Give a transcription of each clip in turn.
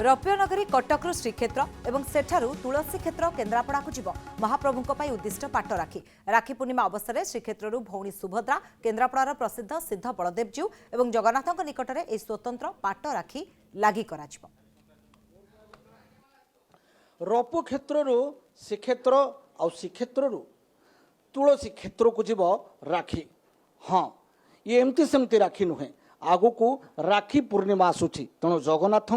रौप्यनगरी कटकरू श्रीक्षेत्र और सेठारू तुलसी क्षेत्र केन्द्रापड़ा को जीव महाप्रभु उद्दिष्ट पाट राखी राखी पूर्णिमा अवसर में श्रीक्षेत्र भौणी सुभद्रा केन्द्रापड़ार प्रसिद्ध सिद्ध बलदेवजीउ और जगन्नाथ निकट में स्वतंत्र पाट राखी लगी रौप्य क्षेत्र श्रीक्षेत्र आ श्रीक्षेत्र तुलसी क्षेत्र को जीव राखी। हाँ, ये एमती सेमती राखी नुहे, आगु को राखी पूर्णिमा आसूची तेणु जगन्नाथ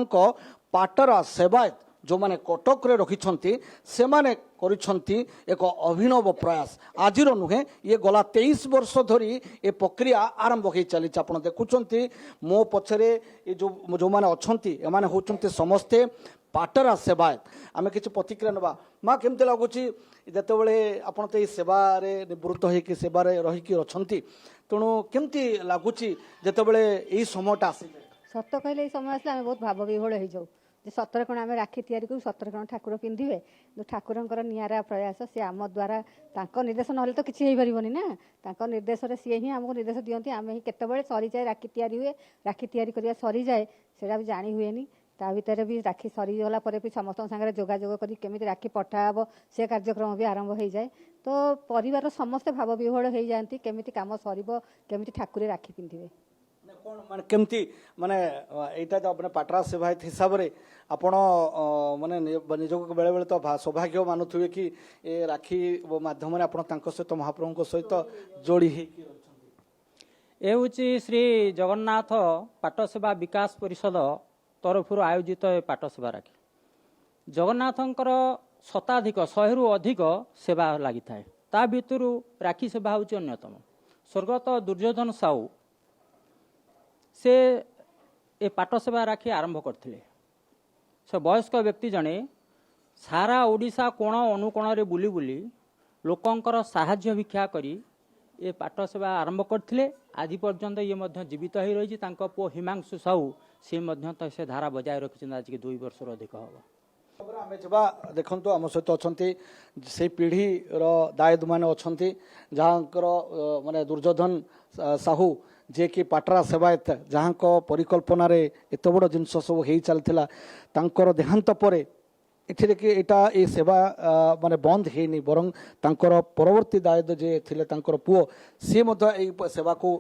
पाटरा सेवायत जो माने कटक रे रखिछंती से माने करिछंती एक अभिनव प्रयास आजिर नुहे, ये गला 23 वर्ष धरी ए प्रक्रिया आरंभ हो चली। आपण देखुछंती मो पछरे ये जो माने अछंती एमाने होचंती समस्ते पाटरा सेवायत। आमे किछि प्रतिक्रिया नबा माँ केमते लागुची जेतेबेले आपण तो सेवा निवृत्त होइकि सेवारे रहिकि अछंती तेणु केमती लागुची जेतेबेले एई समयटा आसी सत कहले समय आसले आमे बहुत भाव विह्वल हो जाऊ जे सतर कण आम राखी तैयारी करूँ सतर कण ठाकुर पिंधे जो ठाकुरंकर निरा प्रयास सी आम द्वारा निर्देश ना तो किसी हो पारबनी ना निर्देश सी ही आमको निर्देश दिखती आम ही केतबेले सरी जाए राखी तैयारी हुए राखी तैयारी करिया सरी जाए सेटा भी जानी हुए नी ता भितर भी राखी सरीगला भी समस्त सागर जोगाजोग कर केमी राखी पठाब से कार्यक्रम भी आरंभ हो जाए तो परिवार समस्ते भाव विह्वल हो जाती केमी कम सर केमी ठाकुर राखी पिंधे कौन माने केमती माने एटा जो अपने पाटरा सेवायत हिसाब रे आपण माने निजक बेले बेले तो सौभाग्य मानुथुवे कि ए राखी माध्यम आपण तांको सहित महाप्रभु सहित जोड़ी हे ए होची श्री जगन्नाथ पाट सेवा विकास परिषद तरफ आयोजित पाट सेवा राखी जगन्नाथंकर शताधिक 100 रु अधिक सेवा लगी थाए ता भितरु राखी सेवा होची अन्यतम। स्वर्गत दुर्योधन साहू से ए पाट सेवा राखी आरंभ करथिले। से वयस्क व्यक्ति जने सारा ओडिशा कोण अनुकोण रे बुली बुली लोकंकर साहाय्य भिक्षा करी ए पाट सेवा आरंभ करथिले। आज पर्यंत ये मध्य जीवित हो रही तांको पो हिमांशु साहू से मध्य तो से धारा बजाय रखिछन आज के 2 वर्ष अधिक हबो। आमे जबा देखंतु आम सहित अछंती से पीढ़ी रो दायद माने अछंती जहाँकर माने दुर्योधन साहू जे कि पाटरा सेवायत जहाँ को परिकल्पना रे एत बड़ जिनस सब हो चलता तांकर देहांत परे एठिरे कि एटा ए सेवा माने बंद हेनी बरं तांकर परवर्ती दायद जे थिले तांकर पुओ से मध्य ए सेवा को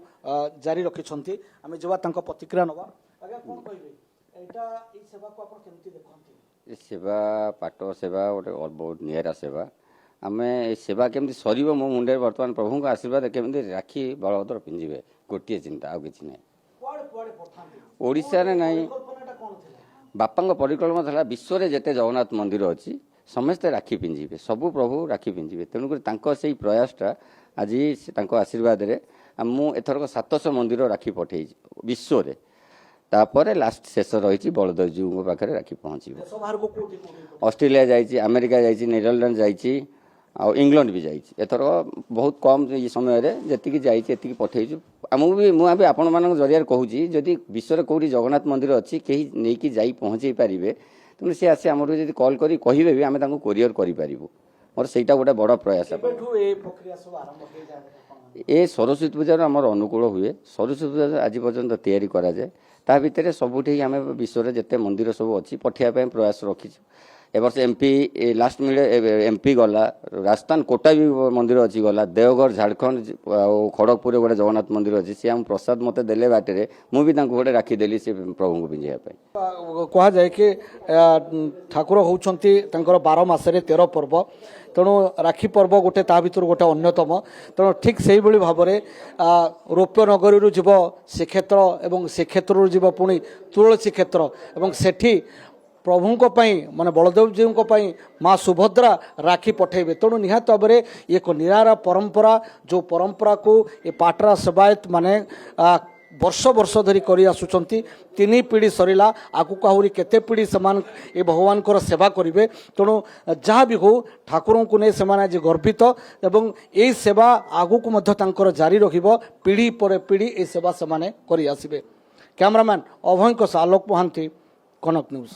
जारी रखिछंती। आमे जबा तांको प्रतिक्रिया नबा आगे कोन कहबे एटा ए सेवा को आपण केमती देखंती। ए सेवा पाट सेवा गोटे बहुत निरा सेवा आमे ए सेवा केमती सरीब मो मुंडे वर्तमान प्रभु को आशीर्वाद केमती राखी बलभद्र पिंजिबे गोटे चिंता आ किछि नै ओडिसा रे नै बापा परिकल्पना था विश्व में जिते जगन्नाथ मंदिर अच्छी समस्ते राखी पिंजिबे सबू प्रभु राखी पिंजिबे तेणुक से प्रयासटा आज आशीर्वाद रे मु एथरक 700 मंदिर राखी पठे विश्व रे तापर लास्ट शेष रही बलदेव जीव पाखे राखी पहुँची ऑस्ट्रेलिया जाइए अमेरिका जाइए नीदरलैंड जाइए आ इंग्लैंड भी जाइए एथर बहुत कम समय जी जाइए पठेचु मुझे आपण मान जरिया कहूँ जदि विश्व में कौटी जगन्नाथ मंदिर अच्छी कहीं नहीं जा पहुँचे पारे तेणु सी आसी आम जब कल कर कहे भी आम कोरियर करूँ मोर से गोटे बड़ प्रयास ए सरस्वती पूजार आमर अनुकूल हुए सरस्वती पूजा आज पर्यंत तैयारी कराए ता भितर सबुठी आम विश्व में जिते मंदिर सब अच्छी पठाइबा प्रयास रखीचु। ए वर्ष एमपी लास्ट मिले एमपी गला राजस्थान कोटा भी मंदिर अच्छी गला देवघर झारखंड खड़गपुर गोटे जगन्नाथ मंदिर अच्छी सी आम प्रसाद मत देले बाटे मुझे गोटे राखी देली से प्रभु को पिंजापी कह जाए कि ठाकुर होउछंती 12 मासरे 13 पर्व तेणु राखी पर्व गोटे ता भितर गोटे अन्यतम तेणु ठीक से भाव में रौप्य नगरी जीव श्रीक्षेत्र और श्रीक्षेत्र जीव पुणी तुलसी क्षेत्र और सेठी प्रभु माने बलदेव जी माँ सुभद्रा राखी पठेबे तेणु निहात भाव में एक निरारा परंपरा जो परंपरा को ये पाटरा सेवायत माने वर्ष वर्ष धरी करी आसुचंती 3 पीढ़ी सरीला आगु आहरी केते पीढ़ी समान ए भगवान को सेवा करेंगे तेणु जहाँ भी हो ठाकुर को नहीं से गर्वित एवं ये सेवा आगु को मध्य तांकर जारी रखिबो पीढ़ी पर पीढ़ी ए सेवा से करी आसिबे। कैमरामैन अभय आलोक महांती कनक न्यूज।